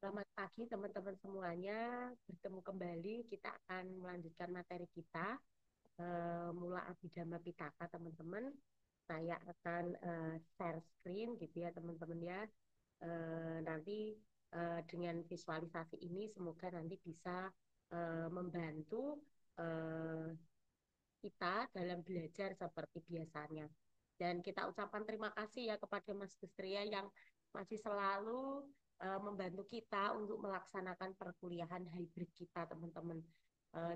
Selamat pagi teman-teman semuanya. Bertemu kembali, kita akan melanjutkan materi kita Mula Abhidhamma Pitaka teman-teman. Saya akan share screen gitu ya teman-teman ya. Nanti dengan visualisasi ini semoga nanti bisa membantu eh, kita dalam belajar seperti biasanya. Dan kita ucapkan terima kasih ya kepada Mas Gustria yang masih selalu membantu kita untuk melaksanakan perkuliahan hybrid kita, teman-teman.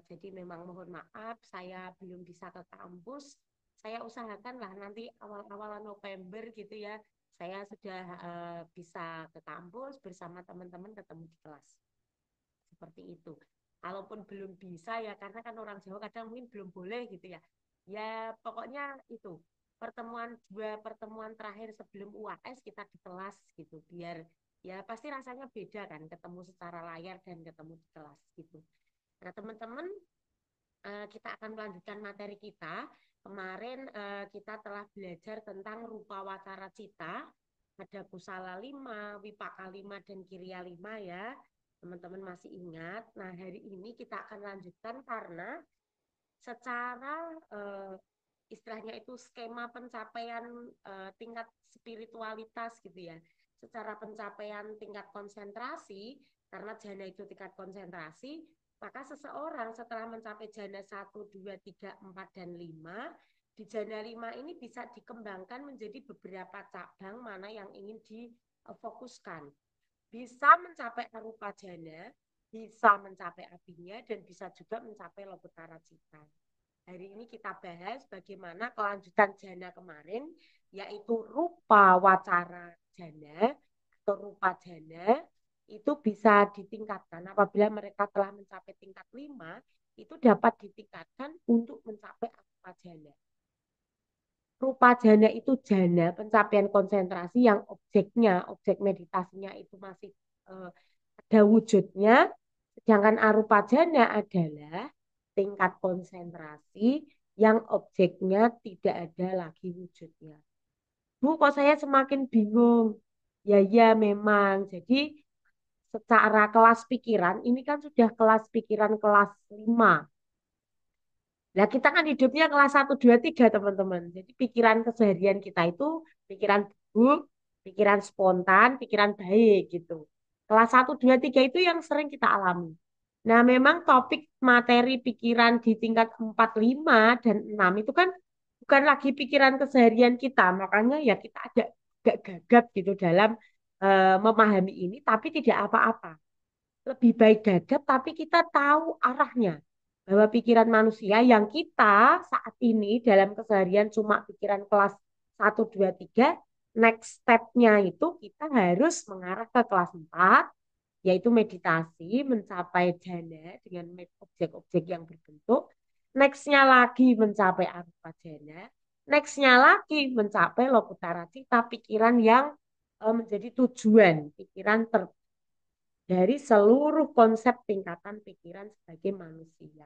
Jadi memang mohon maaf, saya belum bisa ke kampus. Saya usahakan lah nanti awal-awal November gitu ya, saya sudah bisa ke kampus bersama teman-teman ketemu di kelas. Seperti itu. Kalaupun belum bisa ya karena kan orang Jawa kadang mungkin belum boleh gitu ya. Ya pokoknya itu dua pertemuan terakhir sebelum UAS kita di kelas gitu biar ya pasti rasanya beda kan ketemu secara layar dan ketemu di kelas gitu. Nah teman-teman kita akan melanjutkan materi kita. Kemarin kita telah belajar tentang rupa wacara cita, ada kusala 5, wipaka 5, dan kiriya 5 ya. Teman-teman masih ingat. Nah, hari ini kita akan lanjutkan karena secara istilahnya itu skema pencapaian tingkat spiritualitas gitu ya. Secara pencapaian tingkat konsentrasi, karena jana itu tingkat konsentrasi, maka seseorang setelah mencapai jana 1, 2, 3, 4, dan 5, di jana 5 ini bisa dikembangkan menjadi beberapa cabang mana yang ingin difokuskan. Bisa mencapai arupa jana, bisa mencapai abinya, dan bisa juga mencapai lokutara cita. Hari ini kita bahas bagaimana kelanjutan jana kemarin, yaitu rupa wacara jana atau rupa jana itu bisa ditingkatkan apabila mereka telah mencapai tingkat 5, itu dapat ditingkatkan untuk mencapai arupa jana. Rupa jana itu jana pencapaian konsentrasi yang objek meditasinya itu masih ada wujudnya, sedangkan arupa jana adalah tingkat konsentrasi yang objeknya tidak ada lagi wujudnya. Bu, kok saya semakin bingung? Ya, ya memang. Jadi secara kelas pikiran, ini kan sudah kelas pikiran kelas 5. Nah, kita kan hidupnya kelas 1, 2, 3 teman-teman. Jadi pikiran keseharian kita itu pikiran buruk, pikiran spontan, pikiran baik gitu. Kelas 1, 2, 3 itu yang sering kita alami. Nah, memang topik materi pikiran di tingkat 4, 5, dan 6 itu kan bukan lagi pikiran keseharian kita. Makanya ya kita agak gagap gitu dalam memahami ini, tapi tidak apa-apa. Lebih baik gagap, tapi kita tahu arahnya. Bahwa pikiran manusia yang kita saat ini dalam keseharian cuma pikiran kelas 1, 2, 3, next step-nya itu kita harus mengarah ke kelas 4, yaitu meditasi, mencapai jana dengan objek-objek yang berbentuk. Next-nya lagi mencapai arupa jana. Next-nya lagi mencapai lokutara cita, pikiran yang menjadi tujuan, pikiran dari seluruh konsep tingkatan pikiran sebagai manusia.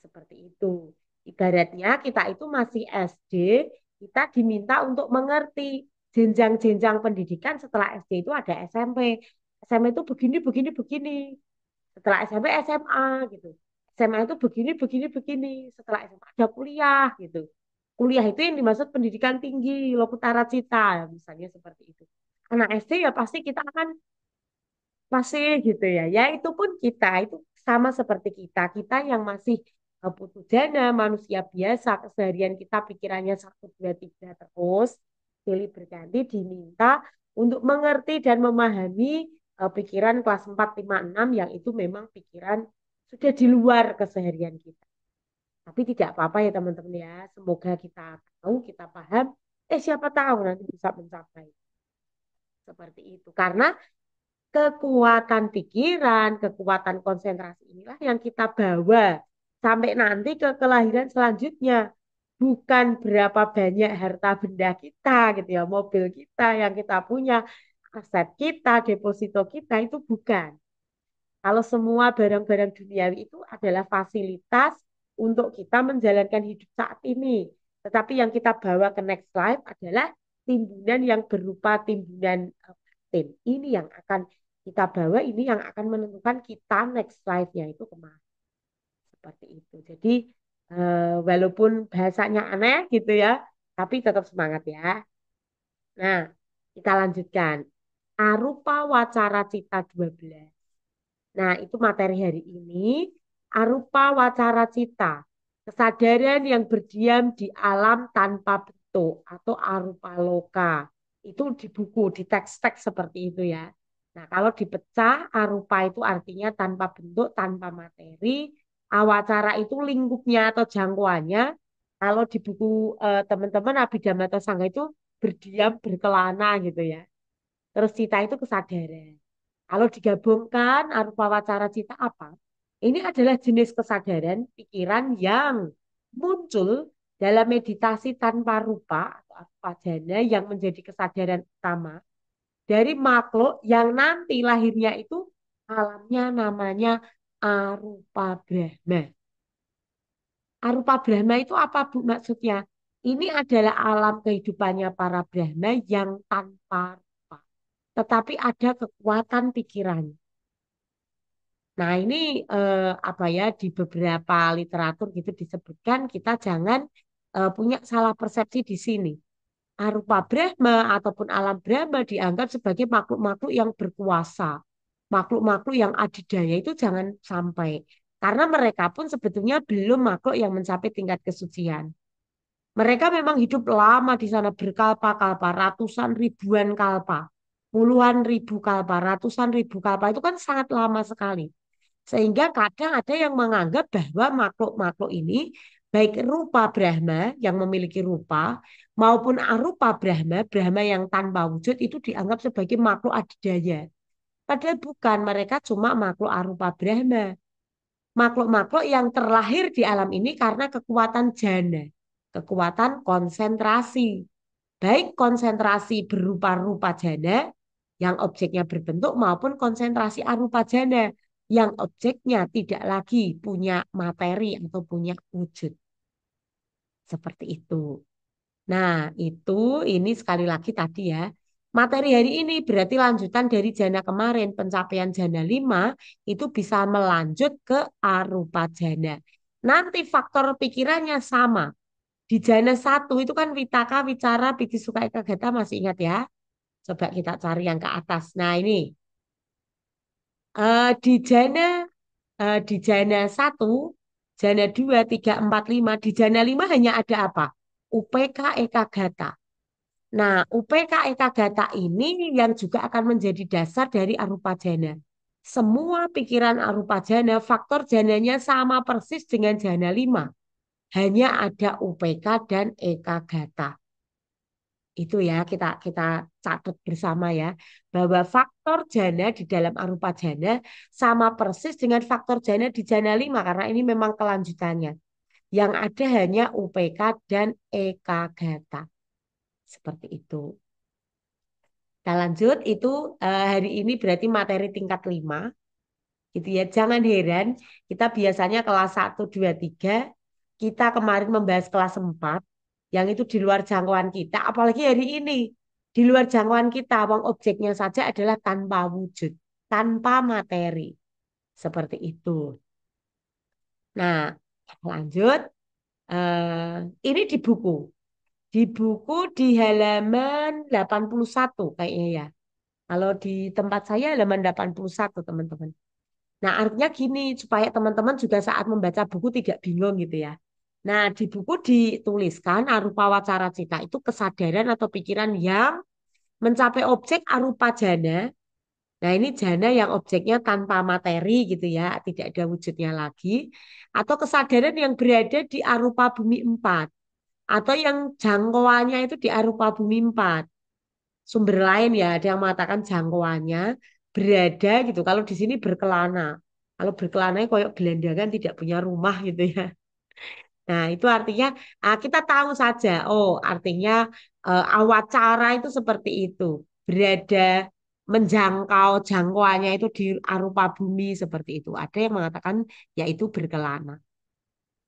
Seperti itu. Ibaratnya kita itu masih SD, kita diminta untuk mengerti jenjang-jenjang pendidikan. Setelah SD itu ada SMP. SMP itu begini, begini, begini. Setelah SMP SMA gitu. SMA itu begini, begini, begini. Setelah SMA ada kuliah gitu. Kuliah itu yang dimaksud pendidikan tinggi, Lokutara Cita, misalnya seperti itu. Anak SD ya pasti kita akan masih gitu ya. Ya itu pun kita itu sama seperti kita. Kita yang masih butuh dana, manusia biasa, keseharian kita pikirannya 1, 2, 3 terus, silih berganti diminta untuk mengerti dan memahami pikiran kelas 4, 5, 6 yang itu memang pikiran sudah di luar keseharian kita. Tapi tidak apa-apa ya teman-teman ya. Semoga kita tahu, kita paham. Siapa tahu nanti bisa mencapai seperti itu. Karena kekuatan pikiran, kekuatan konsentrasi inilah yang kita bawa sampai nanti ke kelahiran selanjutnya. Bukan berapa banyak harta benda kita gitu ya, mobil kita yang kita punya, aset kita, deposito kita itu bukan. Kalau semua barang-barang duniawi itu adalah fasilitas untuk kita menjalankan hidup saat ini. Tetapi yang kita bawa ke next life adalah timbunan yang berupa timbunan batin. Ini yang akan Kita bawa ini yang akan menentukan kita next life-nya itu kemana. Seperti itu. Jadi walaupun bahasanya aneh gitu ya, tapi tetap semangat ya. Nah, kita lanjutkan. Arupa Wacara Cita 12. Nah, itu materi hari ini. Arupa Wacara Cita. Kesadaran yang berdiam di alam tanpa bentuk atau arupa loka. Itu di buku, di teks-teks seperti itu ya. Nah, kalau dipecah, arupa itu artinya tanpa bentuk, tanpa materi. Awacara itu lingkupnya atau jangkauannya. Kalau di buku teman-teman Abhidhamma atau Sangga itu berdiam, berkelana gitu ya. Terus cita itu kesadaran. Kalau digabungkan arupa wacara cita apa? Ini adalah jenis kesadaran pikiran yang muncul dalam meditasi tanpa rupa atau arupa jana yang menjadi kesadaran utama dari makhluk yang nanti lahirnya itu alamnya namanya arupa Brahma. Arupa Brahma itu apa Bu maksudnya? Ini adalah alam kehidupannya para Brahma yang tanpa rupa. Tetapi ada kekuatan pikiran. Nah, ini apa ya di beberapa literatur gitu disebutkan kita jangan punya salah persepsi di sini. Arupa Brahma ataupun alam Brahma dianggap sebagai makhluk-makhluk yang berkuasa, makhluk-makhluk yang adidaya itu jangan sampai. Karena mereka pun sebetulnya belum makhluk yang mencapai tingkat kesucian. Mereka memang hidup lama di sana berkalpa-kalpa, ratusan ribuan kalpa, puluhan ribu kalpa, ratusan ribu kalpa itu kan sangat lama sekali. Sehingga kadang ada yang menganggap bahwa makhluk-makhluk ini baik rupa Brahma yang memiliki rupa maupun arupa Brahma, Brahma yang tanpa wujud itu dianggap sebagai makhluk adidaya. Padahal bukan, mereka cuma makhluk arupa Brahma. Makhluk-makhluk yang terlahir di alam ini karena kekuatan jana, kekuatan konsentrasi. Baik konsentrasi berupa rupa jana yang objeknya berbentuk maupun konsentrasi arupa jana yang objeknya tidak lagi punya materi atau punya wujud. Seperti itu. Nah, itu ini sekali lagi tadi ya. Materi hari ini berarti lanjutan dari jana kemarin. Pencapaian jana 5 itu bisa melanjut ke arupa jana. Nanti faktor pikirannya sama. Di jana 1 itu kan Witaka, Wicara, Piti Suka, Eka Gata masih ingat ya? Coba kita cari yang ke atas. Nah ini di jana di jana 1, jana 2, 3, 4, 5. Di jana 5 hanya ada apa? UPK Eka Gata. Nah, UPK Eka Gata ini yang juga akan menjadi dasar dari arupa jana. Semua pikiran arupa jana, faktor jananya sama persis dengan jana 5. Hanya ada UPK dan Eka Gata. Itu ya kita kita catat bersama ya bahwa faktor jana di dalam arupa jana sama persis dengan faktor jana di jana 5 karena ini memang kelanjutannya. Yang ada hanya UPK dan EK gata. Seperti itu. Kita lanjut itu hari ini berarti materi tingkat 5 gitu ya. Jangan heran kita biasanya kelas 1, 2, 3 kita kemarin membahas kelas 4 yang itu di luar jangkauan kita, apalagi hari ini di luar jangkauan kita, wong objeknya saja adalah tanpa wujud, tanpa materi, seperti itu. Nah, lanjut. Ini di buku di halaman 81 kayaknya ya. Kalau di tempat saya halaman 81 teman-teman. Nah, artinya gini, supaya teman-teman juga saat membaca buku tidak bingung gitu ya. Nah, di buku dituliskan arupa wacara cita itu kesadaran atau pikiran yang mencapai objek arupa jana. Nah, ini jana yang objeknya tanpa materi gitu ya, tidak ada wujudnya lagi. Atau kesadaran yang berada di arupa bumi 4. Atau yang jangkauannya itu di arupa bumi 4. Sumber lain ya, ada yang mengatakan jangkauannya berada gitu. Kalau di sini berkelana. Kalau berkelana kayak gelandangan tidak punya rumah gitu ya. Nah, itu artinya kita tahu saja. Oh, artinya awacara itu seperti itu. Berada menjangkau jangkauannya itu di arupa bumi seperti itu. Ada yang mengatakan yaitu berkelana.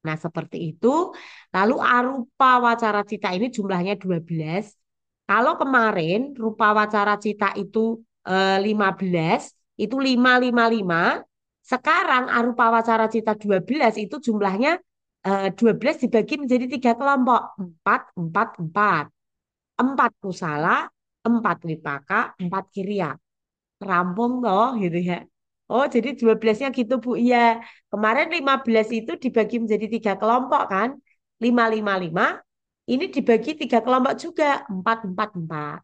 Nah, seperti itu. Lalu arupa wacara cita ini jumlahnya 12. Kalau kemarin rupa wacara cita itu 15, itu 5, 5, 5. Sekarang arupa wacara cita 12 itu jumlahnya 12 dibagi menjadi 3 kelompok. 4, 4, 4. 4 kusala, 4 wipaka, 4 kiriya. Rampung toh gitu ya. Oh, jadi 12-nya gitu Bu. Iya. Kemarin 15 itu dibagi menjadi 3 kelompok kan. 5, 5, 5. Ini dibagi 3 kelompok juga. 4, 4, 4.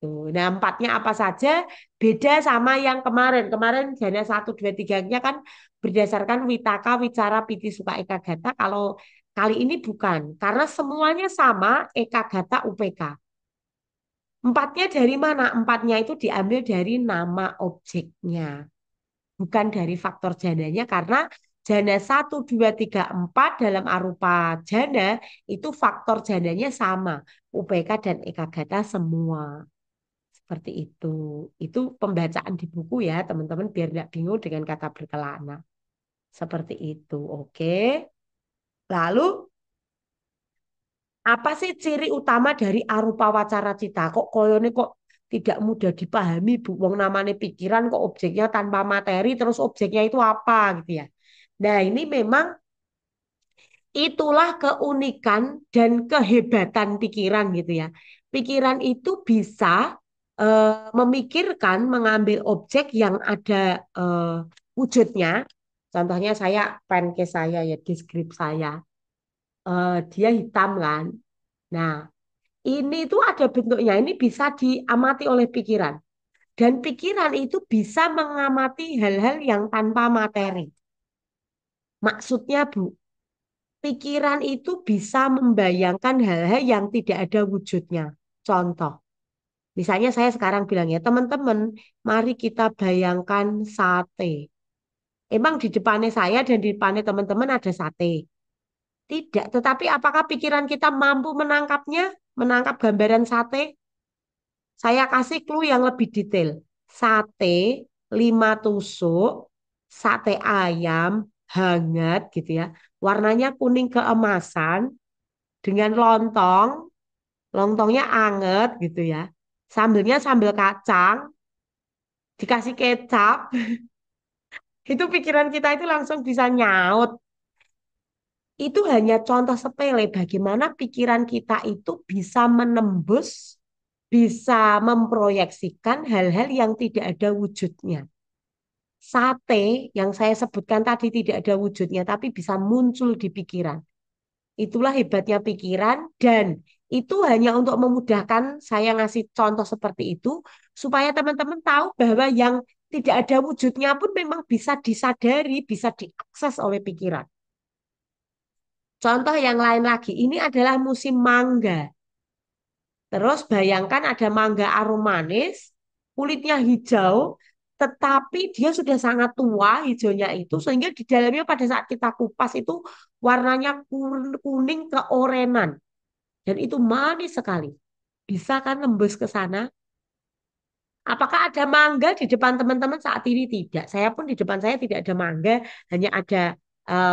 Tuh. Nah, empatnya apa saja beda sama yang kemarin. Kemarin jana 1, 2, 3-nya kan berdasarkan Witaka, Wicara, Piti, Suka, Eka, Gata. Kalau kali ini bukan. Karena semuanya sama Eka, Gata, UPK. Empatnya dari mana? Empatnya itu diambil dari nama objeknya. Bukan dari faktor jandanya karena janda 1, 2, 3, 4 dalam arupa janda itu faktor jandanya sama. UPK dan Eka Gata semua. Seperti itu. Itu pembacaan di buku ya teman-teman biar nggak bingung dengan kata berkelana. Seperti itu. Oke. Lalu apa sih ciri utama dari arupa wacara cita? Kok koyone kok tidak mudah dipahami, Bu? Wong namanya pikiran kok objeknya tanpa materi, terus objeknya itu apa gitu ya. Nah, ini memang itulah keunikan dan kehebatan pikiran gitu ya. Pikiran itu bisa memikirkan, mengambil objek yang ada wujudnya. Contohnya saya pancake saya ya, deskrip saya. Dia hitam kan. Nah, ini tuh ada bentuknya, ini bisa diamati oleh pikiran. Dan pikiran itu bisa mengamati hal-hal yang tanpa materi. Maksudnya, Bu, pikiran itu bisa membayangkan hal-hal yang tidak ada wujudnya. Contoh, misalnya saya sekarang bilang ya, teman-teman, mari kita bayangkan sate. Emang di depannya saya dan di depannya teman-teman ada sate? Tidak, tetapi apakah pikiran kita mampu menangkapnya, menangkap gambaran sate? Saya kasih clue yang lebih detail. Sate, 5 tusuk, sate ayam, hangat gitu ya. Warnanya kuning keemasan dengan lontong, lontongnya anget gitu ya. Sambelnya sambal kacang, dikasih kecap, itu pikiran kita itu langsung bisa nyaut. Itu hanya contoh sepele bagaimana pikiran kita itu bisa menembus, bisa memproyeksikan hal-hal yang tidak ada wujudnya. Sate yang saya sebutkan tadi tidak ada wujudnya, tapi bisa muncul di pikiran. Itulah hebatnya pikiran dan itu hanya untuk memudahkan saya ngasih contoh seperti itu supaya teman-teman tahu bahwa yang tidak ada wujudnya pun memang bisa disadari, bisa diakses oleh pikiran. Contoh yang lain lagi, ini adalah musim mangga. Terus bayangkan ada mangga arum manis, kulitnya hijau, tetapi dia sudah sangat tua hijaunya itu, sehingga di dalamnya pada saat kita kupas itu warnanya kuning keorenan. Dan itu manis sekali. Bisa kan nembus ke sana? Apakah ada mangga di depan teman-teman saat ini? Tidak. Saya pun di depan saya tidak ada mangga, hanya ada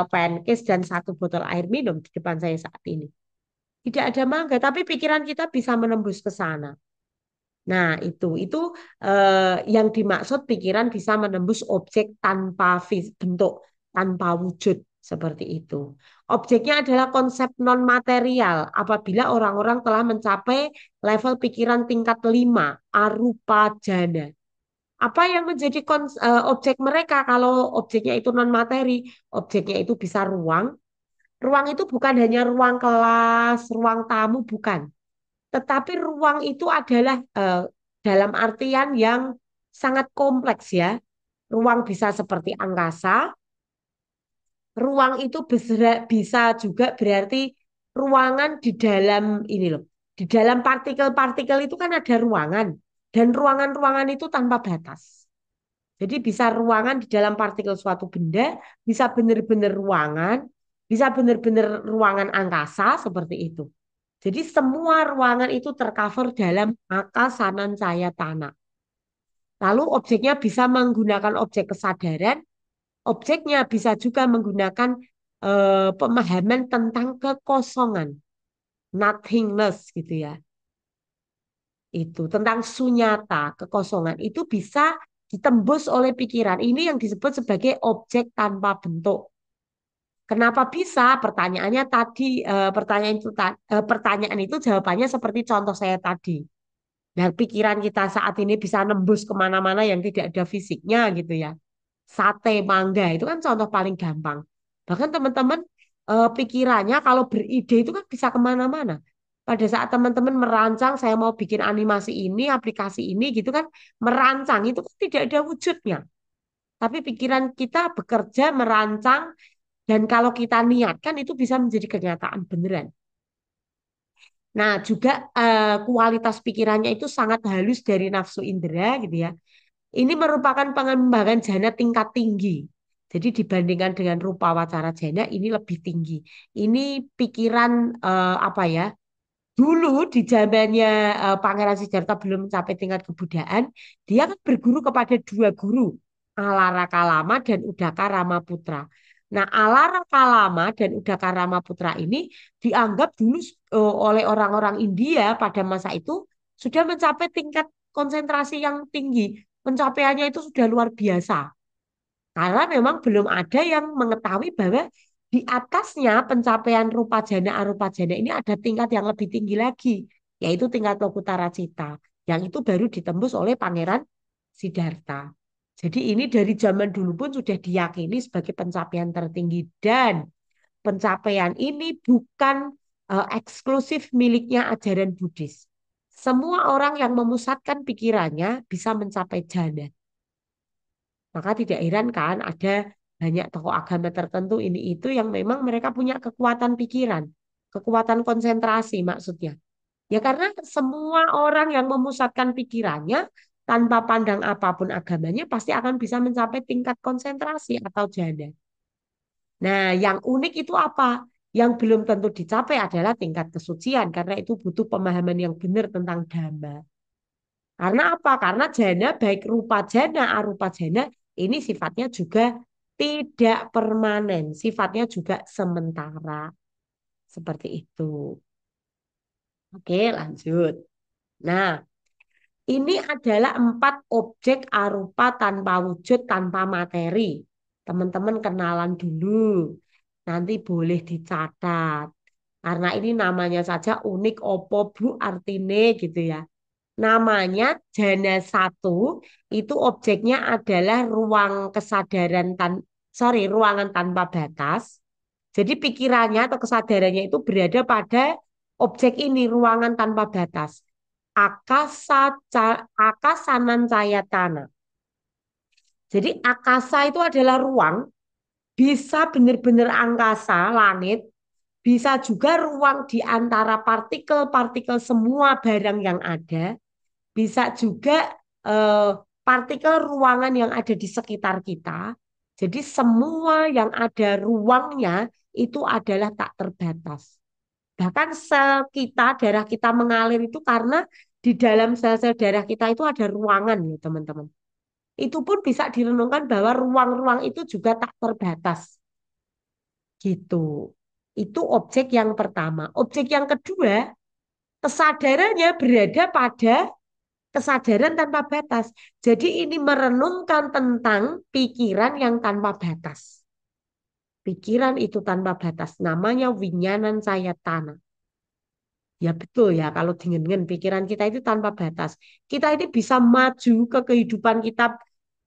pancake dan 1 botol air minum di depan saya saat ini. Tidak ada mangga, tapi pikiran kita bisa menembus ke sana. Nah, itu yang dimaksud pikiran bisa menembus objek tanpa bentuk, tanpa wujud seperti itu. Objeknya adalah konsep non material apabila orang-orang telah mencapai level pikiran tingkat 5, arupa jana. Apa yang menjadi objek mereka kalau objeknya itu non materi? Objeknya itu bisa ruang. Ruang itu bukan hanya ruang kelas, ruang tamu, bukan. Tetapi ruang itu adalah dalam artian yang sangat kompleks ya. Ruang bisa seperti angkasa, ruang itu bisa juga berarti ruangan di dalam ini loh. Di dalam partikel-partikel itu kan ada ruangan dan ruangan-ruangan itu tanpa batas. Jadi bisa ruangan di dalam partikel suatu benda, bisa benar-benar ruangan, bisa benar-benar ruangan angkasa seperti itu. Jadi semua ruangan itu tercover dalam akasanan cahaya tanah. Lalu objeknya bisa menggunakan objek kesadaran, objeknya bisa juga menggunakan pemahaman tentang kekosongan, nothingness gitu ya. Itu tentang sunyata, kekosongan. Itu bisa ditembus oleh pikiran. Ini yang disebut sebagai objek tanpa bentuk. Kenapa bisa? Pertanyaannya tadi, pertanyaan itu jawabannya seperti contoh saya tadi. Nah, pikiran kita saat ini bisa nembus kemana-mana yang tidak ada fisiknya gitu ya. Sate, mangga itu kan contoh paling gampang. Bahkan teman-teman pikirannya kalau beride itu kan bisa kemana-mana. Pada saat teman-teman merancang, saya mau bikin animasi ini, aplikasi ini gitu kan, merancang itu kan tidak ada wujudnya. Tapi pikiran kita bekerja merancang dan kalau kita niatkan itu bisa menjadi kenyataan beneran. Nah, juga kualitas pikirannya itu sangat halus dari nafsu indera gitu ya. Ini merupakan pengembangan jana tingkat tinggi. Jadi dibandingkan dengan rupa wacara jana ini lebih tinggi. Ini pikiran apa ya? Dulu di zamannya Pangeran Siddhartha belum mencapai tingkat kebudayaan, dia kan berguru kepada dua guru, Alara Kalama dan Udaka Ramaputra. Nah, Alara Kalama dan Udaka Ramaputra ini dianggap dulu oleh orang-orang India pada masa itu sudah mencapai tingkat konsentrasi yang tinggi. Pencapaiannya itu sudah luar biasa. Karena memang belum ada yang mengetahui bahwa di atasnya pencapaian rupa jana arupa jana ini ada tingkat yang lebih tinggi lagi, yaitu tingkat Lokutara Cita. Yang itu baru ditembus oleh Pangeran Siddhartha. Jadi ini dari zaman dulu pun sudah diyakini sebagai pencapaian tertinggi dan pencapaian ini bukan eksklusif miliknya ajaran Buddhis. Semua orang yang memusatkan pikirannya bisa mencapai jana. Maka tidak heran kan ada banyak tokoh agama tertentu ini itu yang memang mereka punya kekuatan pikiran, kekuatan konsentrasi maksudnya. Ya karena semua orang yang memusatkan pikirannya tanpa pandang apapun agamanya pasti akan bisa mencapai tingkat konsentrasi atau jana. Nah, yang unik itu apa? Yang belum tentu dicapai adalah tingkat kesucian karena itu butuh pemahaman yang benar tentang dhamma. Karena apa? Karena jana baik rupa jana, arupa jana ini sifatnya juga tidak permanen, sifatnya juga sementara. Seperti itu. Oke, lanjut. Nah, ini adalah 4 objek arupa tanpa wujud, tanpa materi. Teman-teman kenalan dulu. Nanti boleh dicatat. Karena ini namanya saja unik opo bu artine gitu ya. Namanya jana satu itu objeknya adalah ruang kesadaran ruangan tanpa batas. Jadi pikirannya atau kesadarannya itu berada pada objek ini, ruangan tanpa batas. Akasanan cayatana. Jadi akasa itu adalah ruang, bisa benar-benar angkasa, langit, bisa juga ruang di antara partikel-partikel semua barang yang ada. Bisa juga eh, partikel ruangan yang ada di sekitar kita. Jadi semua yang ada ruangnya itu adalah tak terbatas. Bahkan sel kita, darah kita mengalir itu karena di dalam sel-sel darah kita itu ada ruangan ya teman-teman. Itu pun bisa direnungkan bahwa ruang-ruang itu juga tak terbatas gitu. Itu objek yang pertama. Objek yang kedua, kesadarannya berada pada kesadaran tanpa batas. Jadi ini merenungkan tentang pikiran yang tanpa batas. Pikiran itu tanpa batas. Namanya winyanan saya tanah. Ya betul ya, kalau dengan pikiran kita itu tanpa batas. Kita ini bisa maju ke kehidupan kita,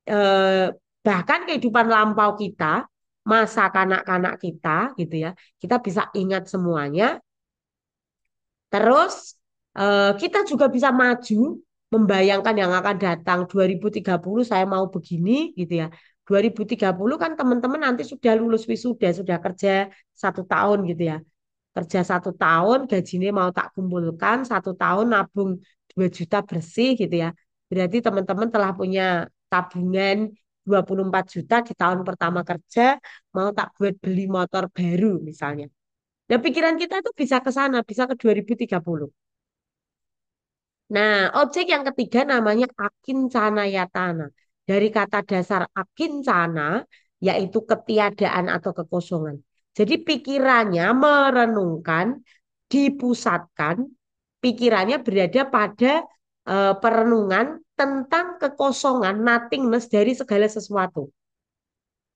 eh, bahkan kehidupan lampau kita, masa kanak-kanak kita gitu ya. Kita bisa ingat semuanya. Terus kita juga bisa maju membayangkan yang akan datang 2030 saya mau begini gitu ya. 2030 kan teman-teman nanti sudah lulus wisuda, sudah kerja 1 tahun gitu ya. Kerja 1 tahun, gajinya mau tak kumpulkan, 1 tahun nabung 2 juta bersih gitu ya. Berarti teman-teman telah punya tabungan 24 juta di tahun pertama kerja, mau tak buat beli motor baru misalnya. Nah, pikiran kita itu bisa ke sana, bisa ke 2030. Nah, objek yang ketiga namanya akincana yatana. Dari kata dasar akincana, yaitu ketiadaan atau kekosongan. Jadi pikirannya merenungkan, dipusatkan, pikirannya berada pada perenungan tentang kekosongan, nothingness dari segala sesuatu.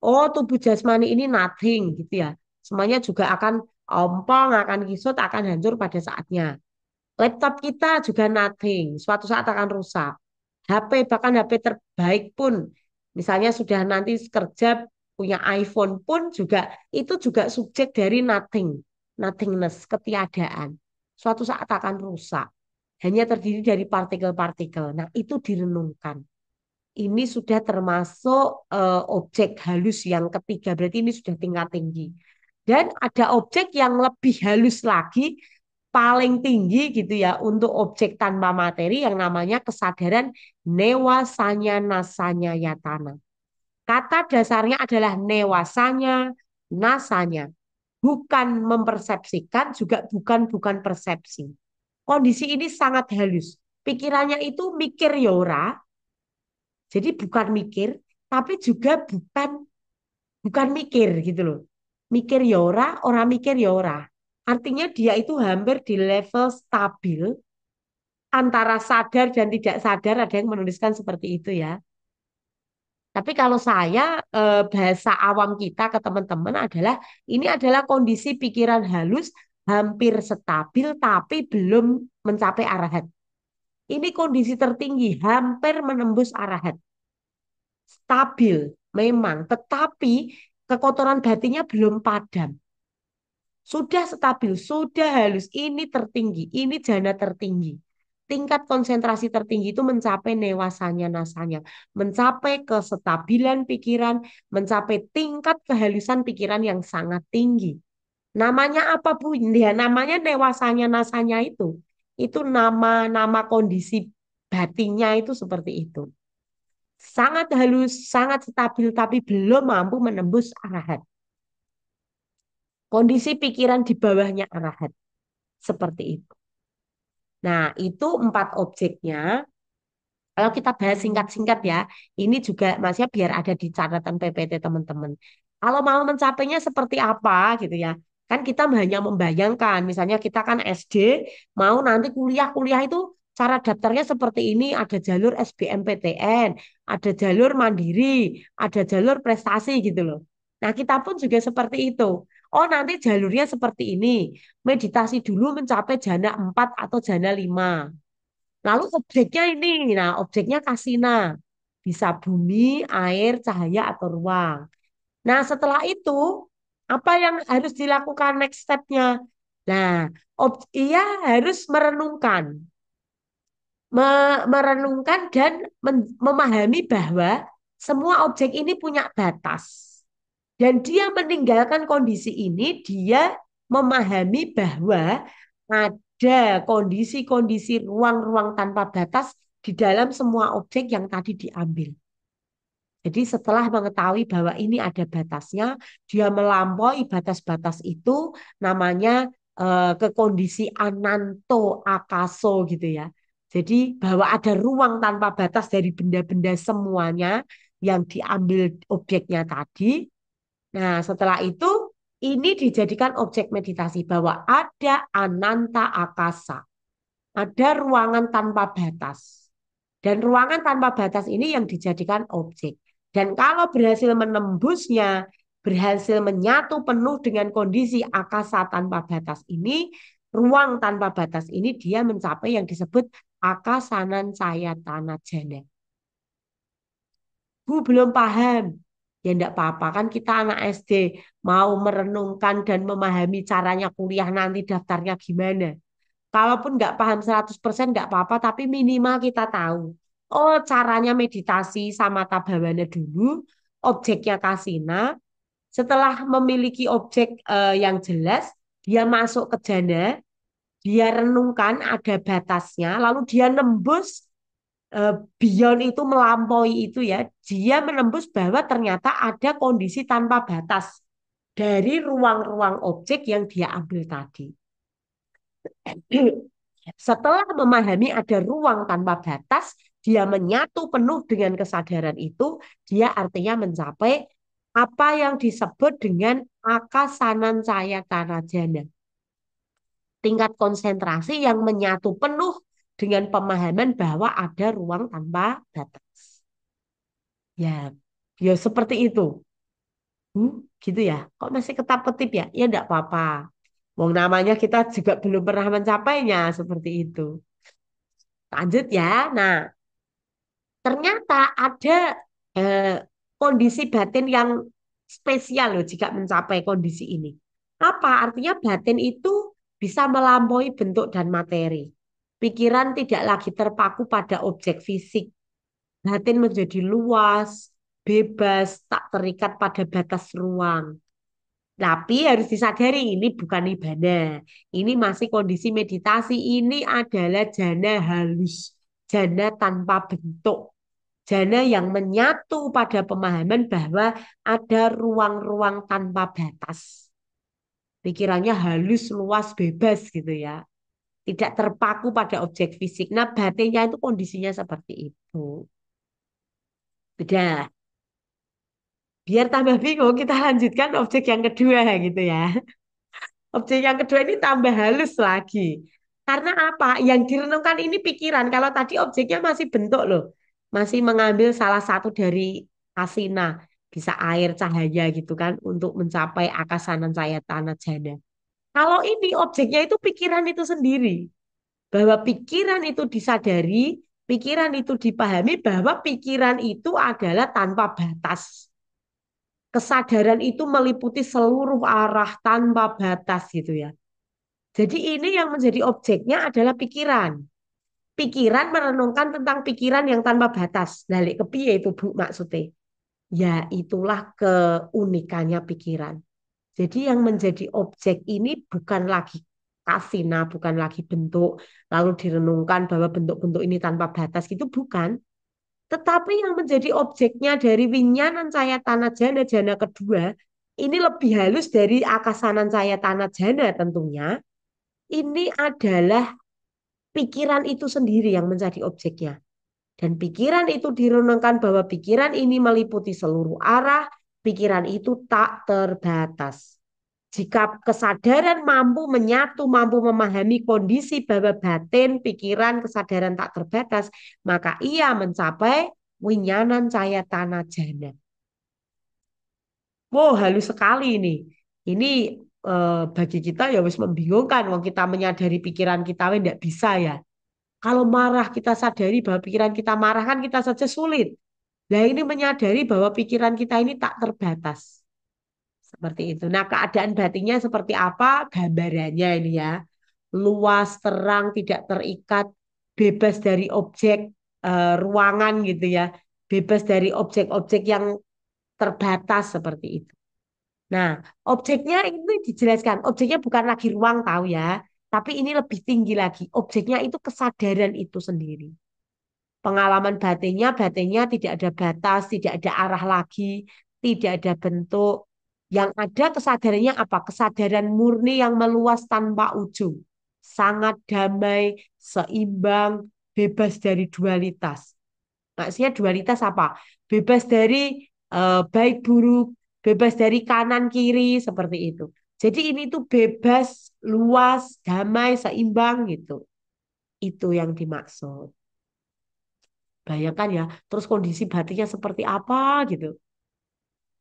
Oh, tubuh jasmani ini nothing gitu ya. Semuanya juga akan ompong, akan kisut, akan hancur pada saatnya. Laptop kita juga nothing, suatu saat akan rusak. HP, bahkan HP terbaik pun, misalnya sudah nanti kerja punya iPhone pun juga, itu juga subjek dari nothing, nothingness, ketiadaan. Suatu saat akan rusak. Hanya terdiri dari partikel-partikel. Nah, itu direnungkan. Ini sudah termasuk objek halus yang ketiga, berarti ini sudah tingkat tinggi. Dan ada objek yang lebih halus lagi, paling tinggi gitu ya, untuk objek tanpa materi yang namanya kesadaran newasanya nasanya yatana. Kata dasarnya adalah newasanya nasanya. Bukan mempersepsikan, juga bukan persepsi. Kondisi ini sangat halus. Pikirannya itu mikir yora, jadi bukan mikir, tapi juga bukan mikir gitu loh. Mikir ya ora mikir ya ora. Artinya dia itu hampir di level stabil antara sadar dan tidak sadar. Ada yang menuliskan seperti itu ya. Tapi kalau saya bahasa awam kita ke teman-teman adalah ini adalah kondisi pikiran halus hampir stabil tapi belum mencapai arahat. Ini kondisi tertinggi hampir menembus arahat. Stabil memang, tetapi kekotoran batinnya belum padam. Sudah stabil, sudah halus. Ini tertinggi, ini jana tertinggi. Tingkat konsentrasi tertinggi itu mencapai newasanya nasanya, mencapai kestabilan pikiran, mencapai tingkat kehalusan pikiran yang sangat tinggi. Namanya apa Bu? Ya, namanya newasanya nasanya itu. Itu nama-nama kondisi batinnya itu seperti itu. Sangat halus, sangat stabil, tapi belum mampu menembus arahat. Kondisi pikiran di bawahnya arahat. Seperti itu. Nah, itu 4 objeknya. Kalau kita bahas singkat-singkat ya, ini juga masih biar ada di catatan PPT teman-teman. Kalau mau mencapainya seperti apa gitu ya. Kan kita hanya membayangkan, misalnya kita kan SD, mau nanti kuliah-kuliah itu cara daftarnya seperti ini, ada jalur SBMPTN, ada jalur mandiri, ada jalur prestasi gitu loh. Nah, kita pun juga seperti itu. Oh, nanti jalurnya seperti ini. Meditasi dulu mencapai jana 4 atau jana 5. Lalu objeknya ini, nah objeknya kasina. Bisa bumi, air, cahaya, atau ruang. Nah setelah itu, apa yang harus dilakukan next step-nya? Nah, ia harus merenungkan. Merenungkan dan memahami bahwa semua objek ini punya batas. Dan dia meninggalkan kondisi ini, dia memahami bahwa ada kondisi-kondisi ruang-ruang tanpa batas di dalam semua objek yang tadi diambil. Jadi setelah mengetahui bahwa ini ada batasnya, dia melampaui batas-batas itu, namanya ke kondisi ananto akaso gitu ya. Jadi bahwa ada ruang tanpa batas dari benda-benda semuanya yang diambil objeknya tadi. Nah, setelah itu ini dijadikan objek meditasi bahwa ada ananta akasa, ada ruangan tanpa batas. Dan ruangan tanpa batas ini yang dijadikan objek. Dan kalau berhasil menembusnya, berhasil menyatu penuh dengan kondisi akasa tanpa batas ini, ruang tanpa batas ini dia mencapai yang disebut akasanan cahaya tanah jana. Bu belum paham. Ya enggak apa-apa kan kita anak SD mau merenungkan dan memahami caranya kuliah nanti daftarnya gimana. Kalaupun nggak paham 100% nggak apa-apa tapi minimal kita tahu. Oh caranya meditasi sama tabhawana dulu, objeknya kasina. Setelah memiliki objek yang jelas, dia masuk ke jana, dia renungkan ada batasnya, lalu dia nembus beyond itu melampaui itu ya, dia menembus bahwa ternyata ada kondisi tanpa batas dari ruang-ruang objek yang dia ambil tadi. Setelah memahami ada ruang tanpa batas, dia menyatu penuh dengan kesadaran itu, dia artinya mencapai apa yang disebut dengan akasanan cahaya tanajana. Tingkat konsentrasi yang menyatu penuh dengan pemahaman bahwa ada ruang tanpa batas. Ya, ya seperti itu. Hmm, gitu ya. Kok masih ketap-ketip ya? Ya enggak apa-apa. Wong namanya kita juga belum pernah mencapainya seperti itu. Lanjut ya. Nah, ternyata ada eh, kondisi batin yang spesial loh jika mencapai kondisi ini. Apa? Artinya batin itu bisa melampaui bentuk dan materi. Pikiran tidak lagi terpaku pada objek fisik. Batin menjadi luas, bebas, tak terikat pada batas ruang. Tapi harus disadari ini bukan ibadah. Ini masih kondisi meditasi. Ini adalah jana halus. Jana tanpa bentuk. Jana yang menyatu pada pemahaman bahwa ada ruang-ruang tanpa batas. Pikirannya halus, luas, bebas gitu ya. Tidak terpaku pada objek fisik. Nah, batinnya itu kondisinya seperti itu. Udah. Biar tambah bingung, kita lanjutkan objek yang kedua gitu ya. Objek yang kedua ini tambah halus lagi. Karena apa? Yang direnungkan ini pikiran. Kalau tadi objeknya masih bentuk loh. Masih mengambil salah satu dari asina. Bisa air, cahaya gitu kan. Untuk mencapai akasanan cahaya tanah jana. Kalau ini objeknya itu pikiran itu sendiri. Bahwa pikiran itu disadari, pikiran itu dipahami bahwa pikiran itu adalah tanpa batas. Kesadaran itu meliputi seluruh arah tanpa batas gitu ya. Jadi ini yang menjadi objeknya adalah pikiran. Pikiran merenungkan tentang pikiran yang tanpa batas. Balik ke piye itu Bu maksudnya? Ya itulah keunikannya pikiran. Jadi yang menjadi objek ini bukan lagi kasina, bukan lagi bentuk, lalu direnungkan bahwa bentuk-bentuk ini tanpa batas gitu, bukan. Tetapi yang menjadi objeknya dari winyanan cahaya tanah jana, jana kedua, ini lebih halus dari akasanan cahaya tanah jana tentunya. Ini adalah pikiran itu sendiri yang menjadi objeknya. Dan pikiran itu direnungkan bahwa pikiran ini meliputi seluruh arah, pikiran itu tak terbatas. Jika kesadaran mampu menyatu, mampu memahami kondisi bahwa batin, pikiran, kesadaran tak terbatas, maka ia mencapai winyanan cahaya tanah jana. Wow, halus sekali ini. Ini bagi kita ya wis membingungkan. Kalau kita menyadari pikiran kita tidak bisa ya. Kalau marah kita sadari bahwa pikiran kita marah kan kita saja sulit. Nah ini menyadari bahwa pikiran kita ini tak terbatas. Seperti itu. Nah keadaan batinnya seperti apa? Gambarannya ini ya. Luas, terang, tidak terikat, bebas dari objek, ruangan gitu ya. Bebas dari objek-objek yang terbatas seperti itu. Nah, objeknya ini dijelaskan. Objeknya bukan lagi ruang tahu ya. Tapi ini lebih tinggi lagi. Objeknya itu kesadaran itu sendiri. Pengalaman batinnya tidak ada batas, tidak ada arah lagi, tidak ada bentuk. Yang ada kesadarannya apa? Kesadaran murni yang meluas tanpa ujung. Sangat damai, seimbang, bebas dari dualitas. Maksudnya dualitas apa? Bebas dari baik buruk, bebas dari kanan kiri seperti itu. Jadi ini tuh bebas, luas, damai, seimbang gitu. Itu yang dimaksud. Bayangkan ya, terus kondisi batinnya seperti apa gitu.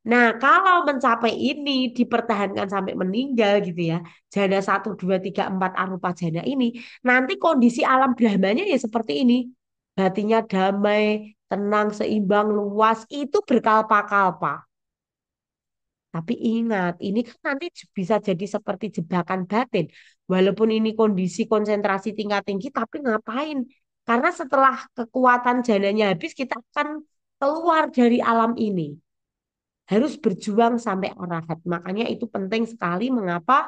Nah, kalau mencapai ini dipertahankan sampai meninggal gitu ya, jana 1, 2, 3, 4 arupa jana ini, nanti kondisi alam Brahmanya ya seperti ini. Batinnya damai, tenang, seimbang, luas, itu berkalpa-kalpa. Tapi ingat, ini kan nanti bisa jadi seperti jebakan batin. Walaupun ini kondisi konsentrasi tingkat tinggi, tapi ngapain? Karena setelah kekuatan jananya habis, kita akan keluar dari alam ini. Harus berjuang sampai arahat. Makanya itu penting sekali mengapa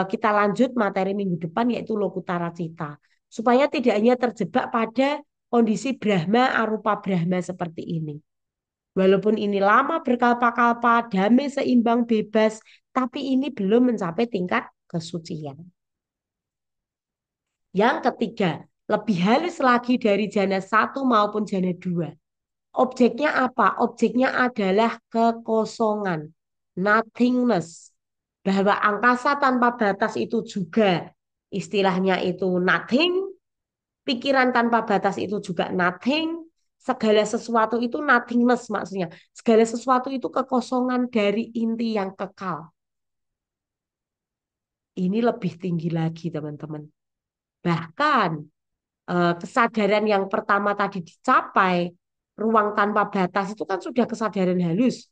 kita lanjut materi minggu depan yaitu Lokutara Cita. Supaya tidak hanya terjebak pada kondisi Brahma arupa Brahma seperti ini. Walaupun ini lama berkalpa-kalpa, damai, seimbang, bebas, tapi ini belum mencapai tingkat kesucian. Yang ketiga, lebih halus lagi dari jana 1 maupun jana 2. Objeknya apa? Objeknya adalah kekosongan, nothingness. Bahwa angkasa tanpa batas itu juga istilahnya itu nothing, Pikiran tanpa batas itu juga nothing. Segala sesuatu itu nothingness maksudnya. Segala sesuatu itu kekosongan dari inti yang kekal. Ini lebih tinggi lagi teman-teman. Bahkan kesadaran yang pertama tadi dicapai, ruang tanpa batas itu kan sudah kesadaran halus.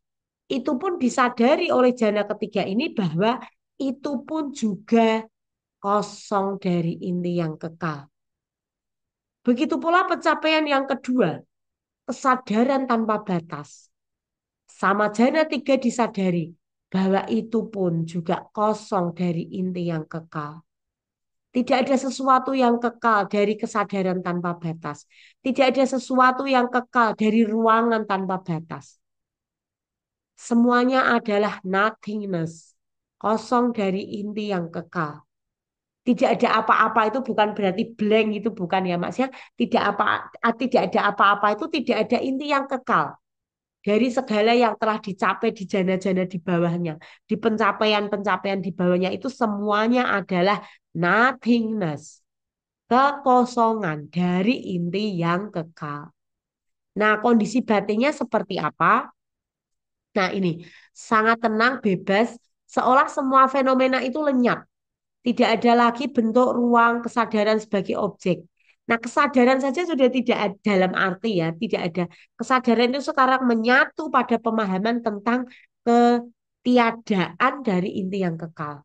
Itu pun disadari oleh jana ketiga ini bahwa itu pun juga kosong dari inti yang kekal. Begitu pula pencapaian yang kedua, kesadaran tanpa batas. Sama jana tiga disadari bahwa itu pun juga kosong dari inti yang kekal. Tidak ada sesuatu yang kekal dari kesadaran tanpa batas. Tidak ada sesuatu yang kekal dari ruangan tanpa batas. Semuanya adalah nothingness. Kosong dari inti yang kekal. Tidak ada apa-apa itu bukan berarti blank itu bukan ya Mas ya. Tidak ada apa-apa itu tidak ada inti yang kekal. Dari segala yang telah dicapai di jana-jana di bawahnya. Di pencapaian-pencapaian di bawahnya itu semuanya adalah nothingness. Kekosongan dari inti yang kekal. Nah, kondisi batinnya seperti apa? Nah, ini sangat tenang, bebas, seolah semua fenomena itu lenyap. Tidak ada lagi bentuk ruang kesadaran sebagai objek. Nah, kesadaran saja sudah tidak ada dalam arti ya, tidak ada. Kesadaran itu sekarang menyatu pada pemahaman tentang ketiadaan dari inti yang kekal.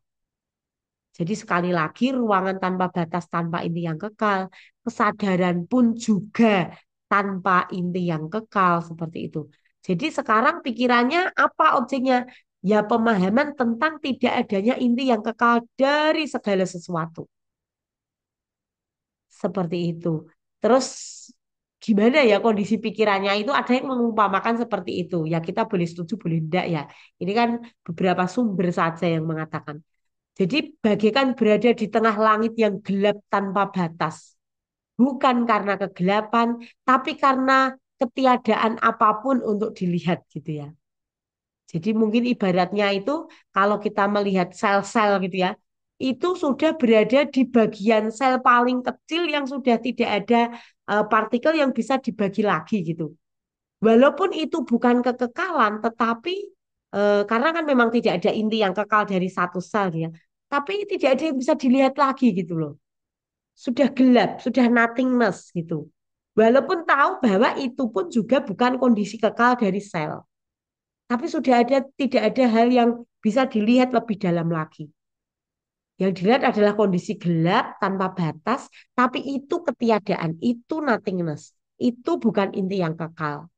Jadi sekali lagi ruangan tanpa batas tanpa inti yang kekal, kesadaran pun juga tanpa inti yang kekal seperti itu. Jadi sekarang pikirannya apa objeknya? Ya pemahaman tentang tidak adanya inti yang kekal dari segala sesuatu. Seperti itu. Terus gimana ya kondisi pikirannya itu ada yang mengumpamakan seperti itu. Ya kita boleh setuju boleh tidak ya. Ini kan beberapa sumber saja yang mengatakan. Jadi bagaikan berada di tengah langit yang gelap tanpa batas. Bukan karena kegelapan, tapi karena ketiadaan apapun untuk dilihat gitu ya. Jadi mungkin ibaratnya itu kalau kita melihat sel-sel gitu ya, itu sudah berada di bagian sel paling kecil yang sudah tidak ada partikel yang bisa dibagi lagi gitu. Walaupun itu bukan kekekalan, tetapi karena kan memang tidak ada inti yang kekal dari satu sel ya. Tapi tidak ada yang bisa dilihat lagi gitu loh. Sudah gelap, sudah nothingness gitu. Walaupun tahu bahwa itu pun juga bukan kondisi kekal dari sel. Tapi sudah ada tidak ada hal yang bisa dilihat lebih dalam lagi. Yang dilihat adalah kondisi gelap tanpa batas, tapi itu ketiadaan, itu nothingness. Itu bukan inti yang kekal.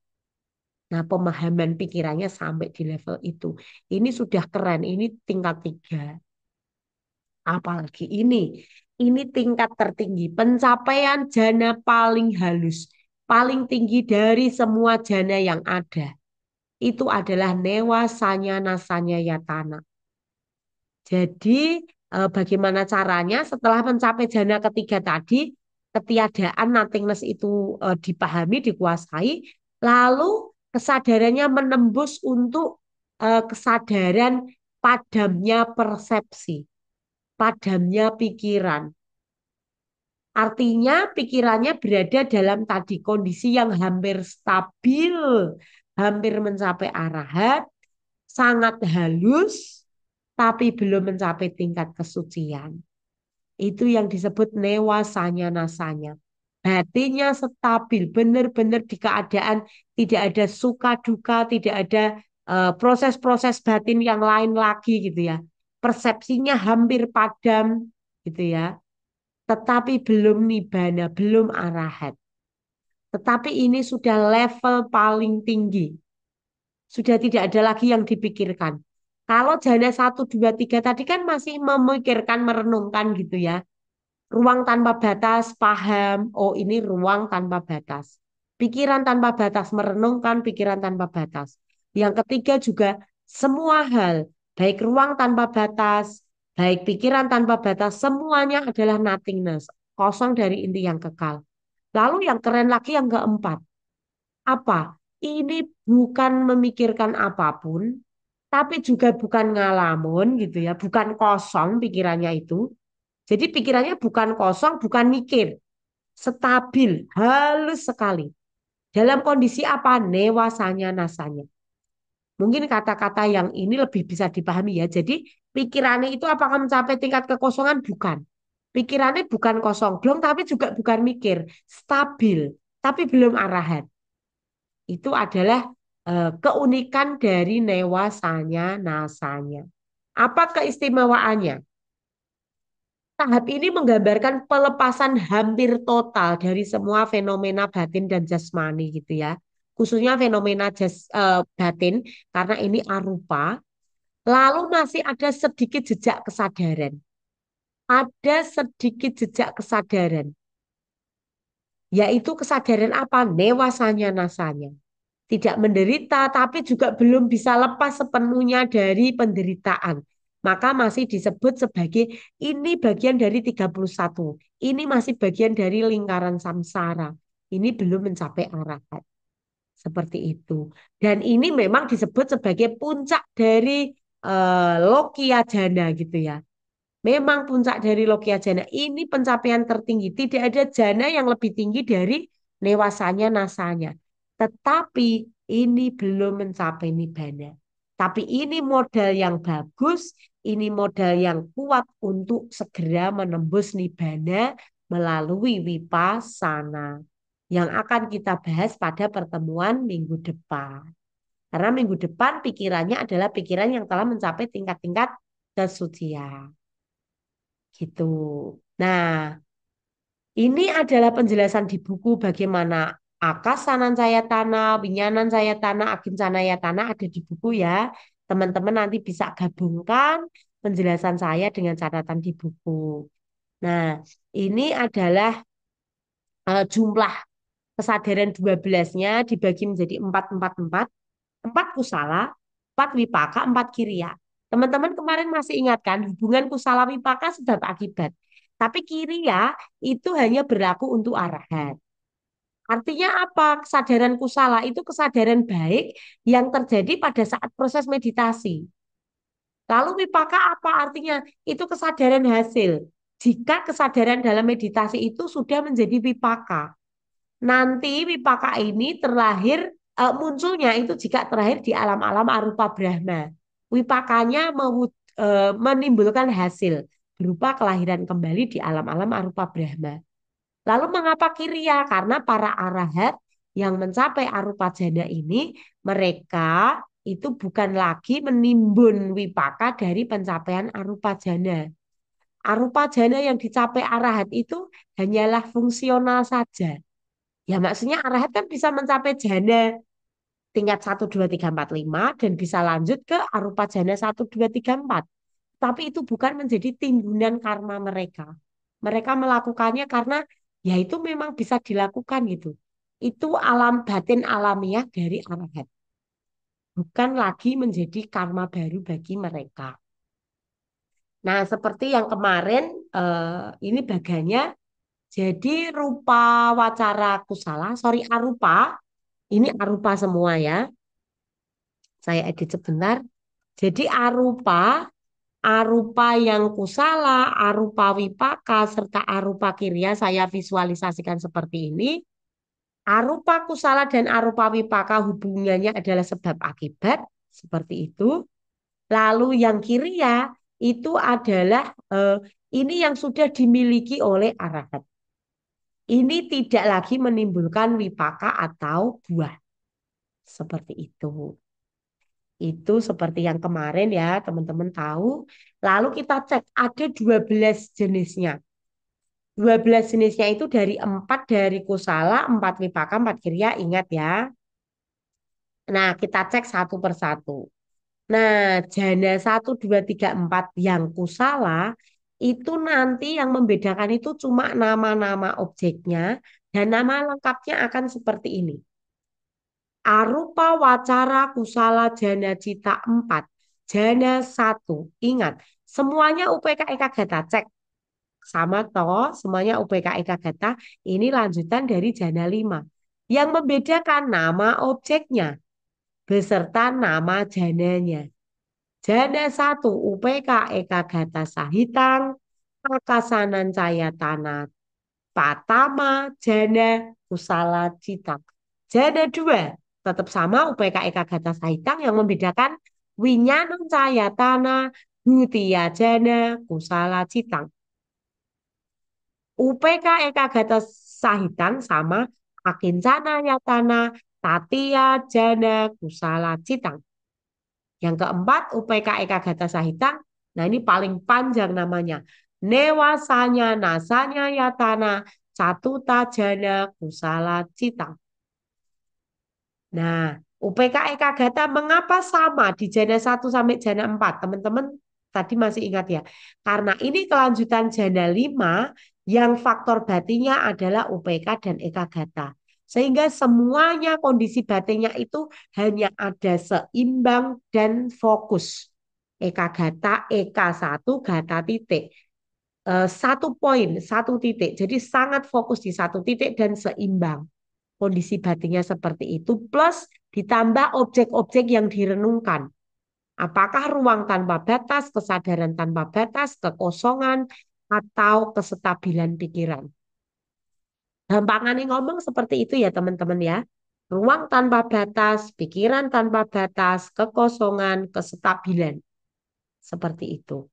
Nah, pemahaman pikirannya sampai di level itu. Ini sudah keren, ini tingkat tiga. Apalagi ini tingkat tertinggi. Pencapaian jana paling halus, paling tinggi dari semua jana yang ada. Itu adalah Newa Sanya Nasanya Yatana. Jadi bagaimana caranya setelah mencapai jana ketiga tadi, ketiadaan nothingness itu dipahami, dikuasai, lalu kesadarannya menembus untuk kesadaran padamnya persepsi, padamnya pikiran. Artinya pikirannya berada dalam tadi kondisi yang hampir stabil, hampir mencapai arahat, sangat halus, tapi belum mencapai tingkat kesucian. Itu yang disebut newasanya nasanya. Hatinya stabil, benar-benar di keadaan tidak ada suka duka, tidak ada proses-proses batin yang lain lagi gitu ya. Persepsinya hampir padam gitu ya. Tetapi belum nibana, belum arahat. Tetapi ini sudah level paling tinggi. Sudah tidak ada lagi yang dipikirkan. Kalau jana satu, dua, tiga tadi kan masih memikirkan, merenungkan gitu ya. Ruang tanpa batas, paham. Oh ini ruang tanpa batas. Pikiran tanpa batas, merenungkan pikiran tanpa batas. Yang ketiga juga semua hal, baik ruang tanpa batas, baik pikiran tanpa batas, semuanya adalah nothingness. Kosong dari inti yang kekal. Lalu yang keren lagi yang keempat. Apa? Ini bukan memikirkan apapun, tapi juga bukan ngalamun gitu ya, bukan kosong pikirannya itu. Jadi pikirannya bukan kosong, bukan mikir. stabil, halus sekali. Dalam kondisi apa? Newasanya nasanya. Mungkin kata-kata yang ini lebih bisa dipahami ya. Jadi pikirannya itu apakah mencapai tingkat kekosongan? Bukan. Pikirannya bukan kosong, dong, tapi juga bukan mikir. Stabil, tapi belum arahan. Itu adalah keunikan dari newasanya nasanya. Apa keistimewaannya? Tahap ini menggambarkan pelepasan hampir total dari semua fenomena batin dan jasmani gitu ya. Khususnya fenomena batin karena ini arupa. Lalu masih ada sedikit jejak kesadaran. Ada sedikit jejak kesadaran. Yaitu kesadaran apa? Newasanya nasanya. Tidak menderita, tapi juga belum bisa lepas sepenuhnya dari penderitaan. Maka masih disebut sebagai ini bagian dari 31. Ini masih bagian dari lingkaran samsara. Ini belum mencapai arahat. Seperti itu. Dan ini memang disebut sebagai puncak dari Lokia Jana gitu ya. Memang puncak dari Lokia Jana. Ini pencapaian tertinggi. Tidak ada jana yang lebih tinggi dari newasanya nasanya. Tetapi ini belum mencapai nibbana. Tapi ini modal yang bagus, ini modal yang kuat untuk segera menembus nibbana melalui vipassana yang akan kita bahas pada pertemuan minggu depan. Karena minggu depan pikirannya adalah pikiran yang telah mencapai tingkat-tingkat kesucian. Gitu. Nah, ini adalah penjelasan di buku bagaimana akasanan saya tanah, winyanan saya tanah, agincana ya tanah ada di buku ya. Teman-teman nanti bisa gabungkan penjelasan saya dengan catatan di buku. Nah, ini adalah jumlah kesadaran 12-nya dibagi menjadi 4, 4, 4. 4 kusala, 4 wipaka, 4 kiriya. Teman-teman kemarin masih ingat kan hubungan kusala wipaka sebab akibat. Tapi kiriya itu hanya berlaku untuk arahat. Artinya apa? Kesadaran kusala itu kesadaran baik yang terjadi pada saat proses meditasi. Lalu wipaka apa artinya? Itu kesadaran hasil. Jika kesadaran dalam meditasi itu sudah menjadi wipaka. Nanti wipaka ini terlahir munculnya itu jika terlahir di alam-alam arupa Brahma. Wipakanya menimbulkan hasil berupa kelahiran kembali di alam-alam arupa Brahma. Lalu mengapa kiriya? Karena para arahat yang mencapai arupa jana ini mereka itu bukan lagi menimbun wipaka dari pencapaian arupa jana. Arupa jana yang dicapai arahat itu hanyalah fungsional saja. Ya maksudnya arahat kan bisa mencapai jana tingkat 1, 2, 3, 4, 5 dan bisa lanjut ke arupa jana 1, 2, 3, 4. Tapi itu bukan menjadi timbunan karma mereka. Mereka melakukannya karena ya itu memang bisa dilakukan gitu. Itu alam batin alamiah dari arahat. Bukan lagi menjadi karma baru bagi mereka. Nah seperti yang kemarin ini bagannya jadi rupa wacara kusala, sorry arupa. Ini arupa semua ya. Saya edit sebentar. Jadi arupa, arupa yang kusala, arupa wipaka, serta arupa kirya saya visualisasikan seperti ini. Arupa kusala dan arupa wipaka hubungannya adalah sebab akibat. Seperti itu. Lalu yang kirya itu adalah ini yang sudah dimiliki oleh arahat. Ini tidak lagi menimbulkan wipaka atau buah. Seperti itu. Itu seperti yang kemarin ya, teman-teman tahu. Lalu kita cek ada 12 jenisnya. 12 jenisnya itu dari 4 dari kusala, 4 wipaka, 4 kirya, ingat ya. Nah, kita cek satu persatu. Nah, jana 1, 2, 3, 4 yang kusala itu nanti yang membedakan itu cuma nama-nama objeknya dan nama lengkapnya akan seperti ini. Arupa wacara kusala jana cita 4. Jana 1. Ingat, semuanya UPK Eka Gata. Cek. Sama toh, semuanya UPK Eka Gata. Ini lanjutan dari jana 5. Yang membedakan nama objeknya beserta nama jananya. Jana 1 UPK Eka Gata Sahitang Akasanan Caya Tanat. Patama, Jana, Kusala, Citang. Jana dua, tetap sama UPK Eka Gata Sahitang yang membedakan Winyanang Cayatana, Hutia Jana, Kusala, Citang. UPK Eka Gata Sahitang sama Akincana Yatana, Tatia Jana, Kusala, Citang. Yang keempat, UPK Eka Gata Sahitang. Nah, ini paling panjang namanya. Newasanya Nasanya Yatana Catuta Jana Kusala Citang. Nah, UPK Eka Gata mengapa sama di Jana 1 sampai Jana 4? Teman-teman tadi masih ingat ya. Karena ini kelanjutan Jana 5 yang faktor batinnya adalah UPK dan Eka Gata. Sehingga semuanya kondisi batinnya itu hanya ada seimbang dan fokus. Eka Gata, Eka satu Gata titik. Satu poin, satu titik. Jadi sangat fokus di satu titik dan seimbang. Kondisi batinnya seperti itu. Plus ditambah objek-objek yang direnungkan. Apakah ruang tanpa batas, kesadaran tanpa batas, kekosongan, atau kesestabilan pikiran. Gampangannya ngomong seperti itu ya teman-teman ya. Ruang tanpa batas, pikiran tanpa batas, kekosongan, kesestabilan. Seperti itu.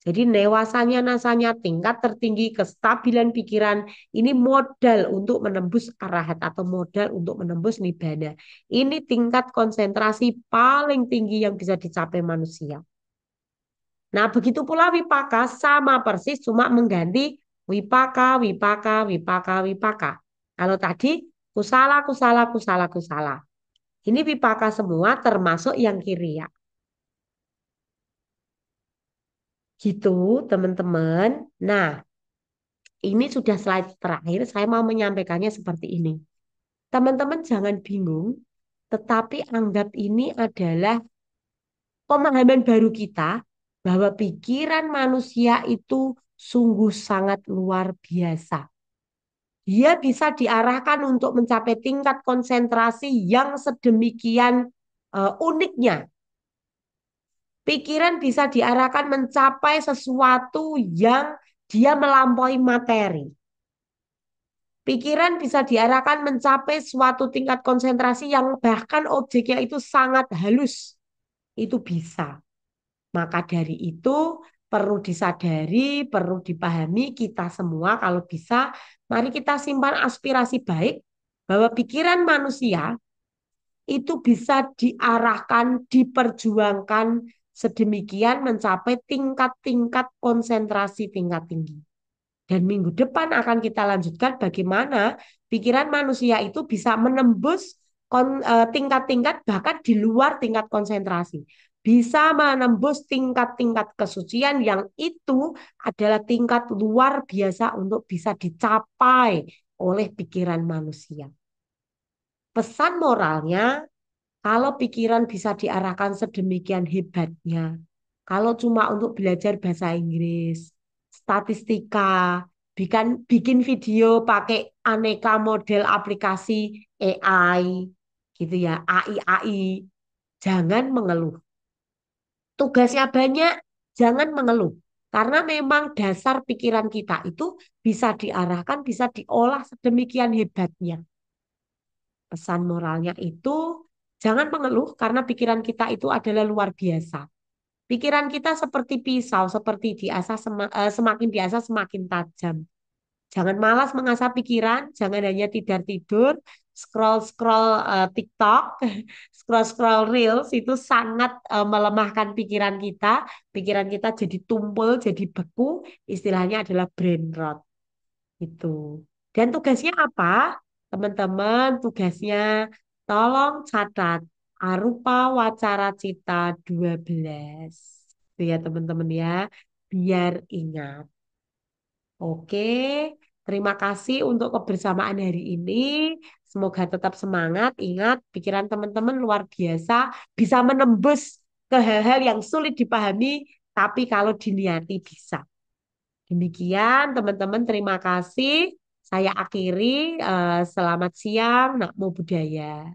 Jadi newasanya nasanya tingkat tertinggi kestabilan pikiran ini modal untuk menembus arahat atau modal untuk menembus nibbana. Ini tingkat konsentrasi paling tinggi yang bisa dicapai manusia. Nah, begitu pula wipaka sama persis cuma mengganti wipaka, wipaka, wipaka, wipaka. Kalau tadi kusala, kusala, kusala, kusala. Ini wipaka semua termasuk yang kiri ya. Gitu, teman-teman. Nah, ini sudah slide terakhir. Saya mau menyampaikannya seperti ini. Teman-teman jangan bingung, tetapi anggap ini adalah pemahaman baru kita bahwa pikiran manusia itu sungguh sangat luar biasa. Dia bisa diarahkan untuk mencapai tingkat konsentrasi yang sedemikian uniknya. Pikiran bisa diarahkan mencapai sesuatu yang dia melampaui materi. Pikiran bisa diarahkan mencapai suatu tingkat konsentrasi yang bahkan objeknya itu sangat halus. Itu bisa. Maka dari itu perlu disadari, perlu dipahami kita semua kalau bisa. Mari kita simpan aspirasi baik bahwa pikiran manusia itu bisa diarahkan, diperjuangkan sedemikian mencapai tingkat-tingkat konsentrasi tingkat tinggi. Dan minggu depan akan kita lanjutkan bagaimana pikiran manusia itu bisa menembus tingkat-tingkat bahkan di luar tingkat konsentrasi. Bisa menembus tingkat-tingkat kesucian yang itu adalah tingkat luar biasa untuk bisa dicapai oleh pikiran manusia. Pesan moralnya, kalau pikiran bisa diarahkan sedemikian hebatnya, kalau cuma untuk belajar bahasa Inggris, statistika, bikin video pakai aneka model aplikasi AI, gitu ya, AI, jangan mengeluh. Tugasnya banyak, jangan mengeluh. Karena memang dasar pikiran kita itu bisa diarahkan, bisa diolah sedemikian hebatnya. Pesan moralnya itu jangan mengeluh karena pikiran kita itu adalah luar biasa. Pikiran kita seperti pisau, seperti diasah semakin diasah semakin tajam. Jangan malas mengasah pikiran, jangan hanya tidur-tidur, scroll-scroll TikTok, scroll-scroll Reels itu sangat melemahkan pikiran kita. Pikiran kita jadi tumpul, jadi beku, istilahnya adalah brain rot. Itu. Dan tugasnya apa? Teman-teman, tugasnya tolong catat Arupa Wacara Cita 12. Itu ya teman-teman ya, biar ingat. Oke, terima kasih untuk kebersamaan hari ini. Semoga tetap semangat. Ingat, pikiran teman-teman luar biasa, bisa menembus ke hal-hal yang sulit dipahami, tapi kalau diniati bisa. Demikian teman-teman, terima kasih. Saya akhiri. Selamat siang, Namo Buddhaya.